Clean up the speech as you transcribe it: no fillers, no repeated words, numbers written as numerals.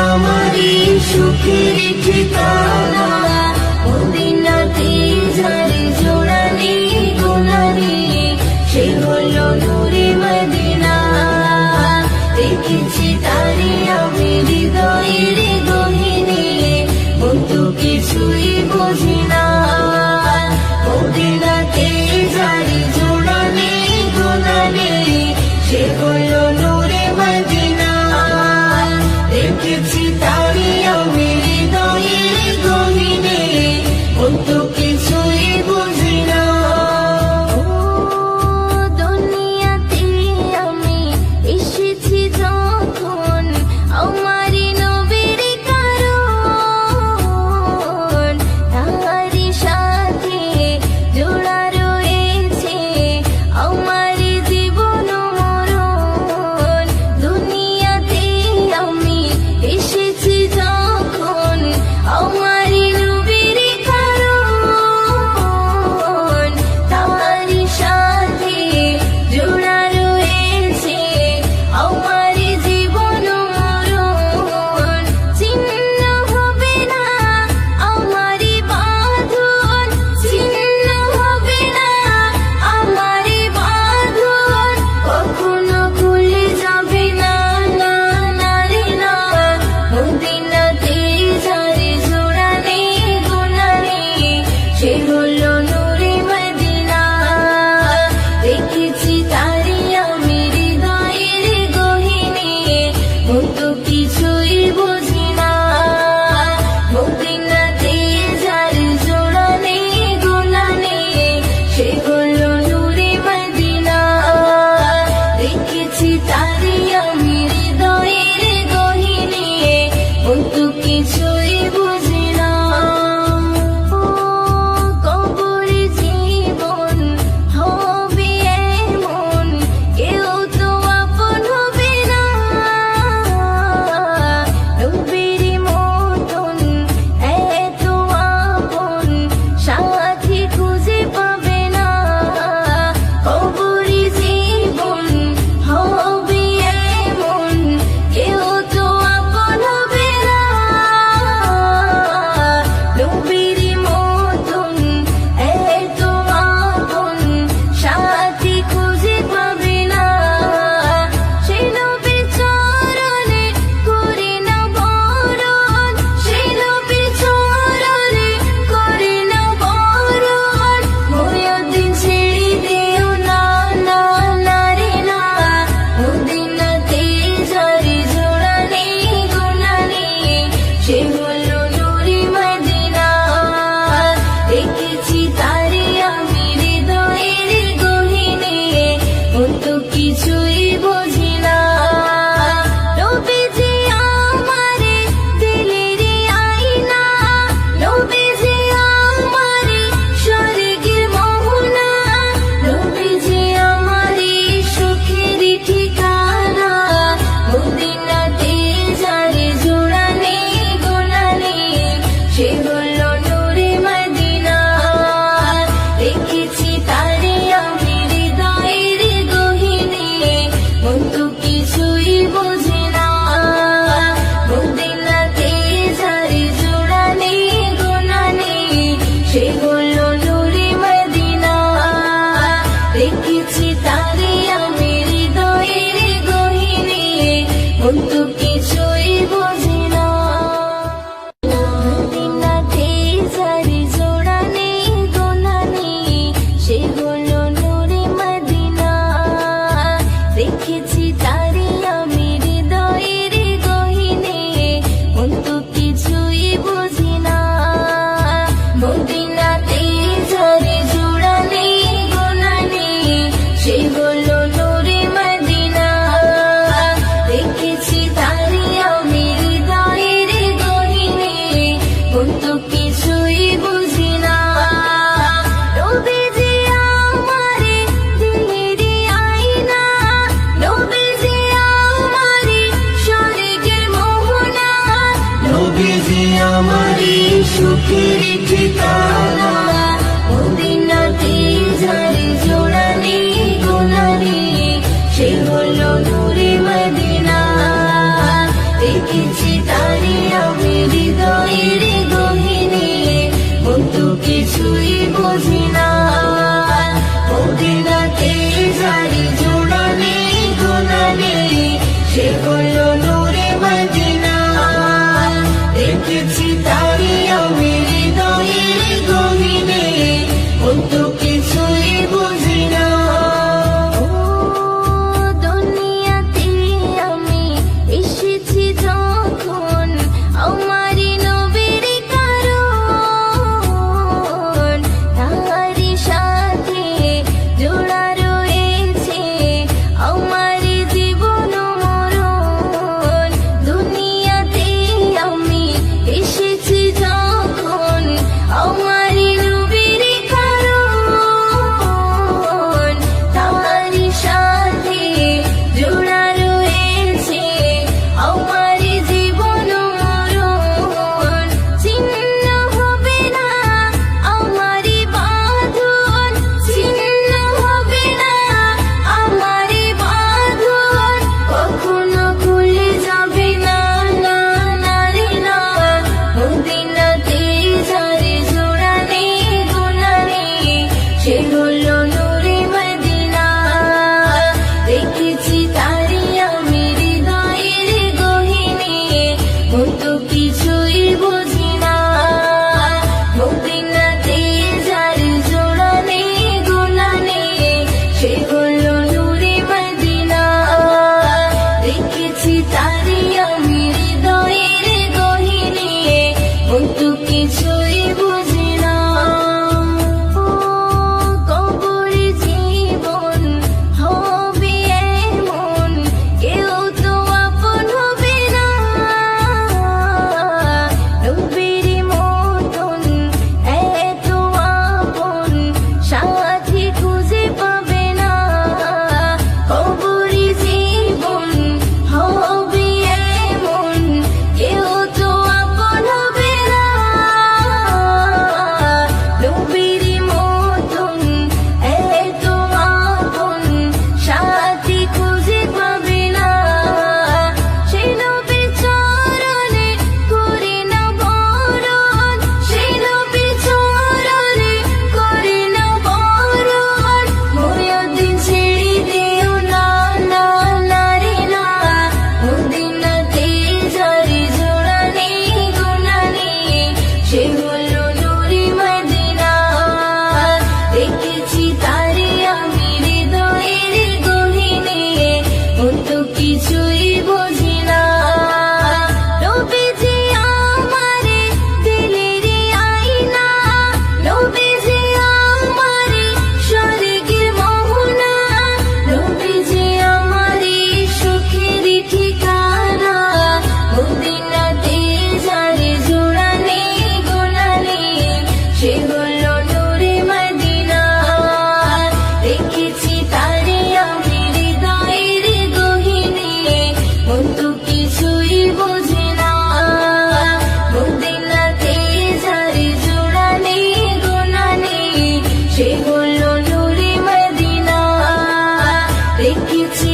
আমারি সুখের ঠিকানা, মদিনাতে যার জোড়া নেই গোনা নেই, সে হলো নূরে মদিনা। দেখেছি তারে আমি হৃদয়ের গহীনে, কিন্তু কিছুই বুঝি না। মদিনাতে যার জোড়া নেই গোনা নেই, সে হলো নূরে মদিনা। দেখেছি তারে আমি হৃদয়ের গহীনে, কিন্তু কিছুই বুঝি না। দুনিয়াতে আমি এসেছি যখন, আমার নবীর কারণ, তারই সাথে জোড়া রয়েছে আমার জীবন মরণ। দুনিয়াতে আমি এসেছি যখন, আমার নবীর কারণ, তারই সাথে জোড়া রয়েছে আমার জীবন মরণ। ছিন্ন হবে না আমার বাঁধন, ছিন্ন হবে না আমার বাঁধন, কখনো খুলে যাবে না, না না রে না। মদিনাতে যার জোড়া নেই গোনা নেই, সে হলো নূরে মদিনা। দেখেছি তারে আমি হৃদয়ের গহীনে, কিন্তু কিছুই বুঝি না। মদিনাতে যার জোড়া নেই গোনা নেই, সে হলো নূরে মদিনা। দেখেছি তারে আমি হৃদয়ের গহীনে, কিন্তু কিছুই বুঝি না। কবর জীবন হবে এমন, কেউ তো আপন হবে না। নবীর মতন এত আপন সাথী খুঁজে পাবে না। কবর জীবন হবে এমন, কেউ তো আপন হবে না। নবীর মতন এত আপন সাথী খুঁজে পাবে না। সে নবীর চরণে করে না বরণ, সে নবীর চরণে করে না বরণ। মুয়াজ্জিন ছেড়ে দিও না, না না রে না। মদিনাতে যার জোড়া নেই গোনা নেই, সে হলো নূরে মদিনা। দেখেছি তারে আমি হৃদয়ের গহীনে, কিন্তু কিছুই বুঝি না। নবীজি আমারে দিলের আয়না, নবীজি আমারে স্বর্গের মোহনা, নবীজি আমারে সুখের ঠিকানা। মদিনাতে যার জোড়া নেই গোনা নেই, সে হলো নূরে মদিনা। দেখেছি তারে আমি হৃদয়ের গহীনে, কিন্তু কিছুই বুঝি না। মদিনাতে যার জোড়া নেই গোনা নেই, সে হলো নূরে মদিনা। দেখেছি তারে আমি হৃদয়ের গহীনে, কিন্তু কিছুই বুঝি না। মদিনাতে যার জোড়া নেই গোনা নেই, সে হলো নূরে মদিনা। দেখেছি তারে আমি হৃদয়ের গহীনে, কিন্তু কিছুই বুঝি না। মদিনাতে যার জোড়া নেই গোনা নেই, সে হলো নূরে মদিনা। দেখেছি তারে আমি হৃদয়ের গহীনে, কিন্তু কিছুই বুঝি না। নবীজি আমারে দিলের আয়না, নবীজি আমারে স্বর্গের মোহনা, নবীজি আমারি সুখের ঠিকানা, মদিনাতে যার জোড়া নেই গোনা নেই, সে হলো নূরে মদিনা। দেখেছি তারি আমি হৃদয়ের গহিনে, মতো কিছুই বুঝি না। মদিনাতে যারি জোড়া নেই গোনা নেই, সে হলো নূরে মদিনা। দেখেছি তারি আমি হৃদয়ের গহিনে, মতো কিছুই বুঝি না। ও দুনিয়াতে আমি এসেছি যখন, আমারই নবীর কারণ, তাহারি সাথে জোড়া রয়েছে আমারই জীবন মরণ। দুনিয়াতে আমি এসেছি যখন, আমারই নবীর কারণ, তাহারি সাথে জোড়া রয়েছে আমারই জীবন মরণ। ছিন্ন হবে না আমারই বাঁধন, ছিন্ন হবে না আমারই বাঁধন, কখনো খুলে যাবে না, না না রে না। মদিনাতে যারে জোড়া নেই গোনা নেই, সে হলো নূরে মদিনা। দেখেছি তারি আমি হৃদয়ের গহিনে, মতো কিছুই বুঝি না। মদিনাতে যারে জোড়া নেই গোনা নেই, সে হলো নূরে মদিনা। দেখেছি তারি আমি হৃদয়ের গহিনে, মতো কিছুই বুঝি না। ও কবরে জীবন হবে এমন, কেউ তো আপন হবে না। নবীর মতন এত আপন সাথী খুঁজে পাবে না। কবরে জীবন হবে এমন, কেউ তো আপন হবে না। নবীর মতন এত আপন সাথী খুঁজে পাবে না। সেই নবীর চরণে করে না বরণ, সেই নবীর চরণে করে না বরণ। মুয়াজ্জিন ছেড়ে দিও না, না না রে না। মদিনাতে যারে জোড়া নেই গোনা নেই, সে হলো নূরে মদিনা। দেখেছি তারি আমি হৃদয়ের গহিনে, মতো কিছুই বুঝি না। নবীজি আমারে দিলের আয়না, নবীজি আমারে স্বর্গের মোহনা, নবীজি আমারে সুখের ঠিকানা। মদিনাতে যারে জোড়া নেই গোনা নেই, সে হলো নূরে মদিনা। দেখেছি তারি আমি হৃদয়ের গহিনে, মতো কিছুই বুঝি না। মদিনাতে যারে জোড়া নেই গোনা নেই, সে হলো নূরে মদিনা। দেখেছি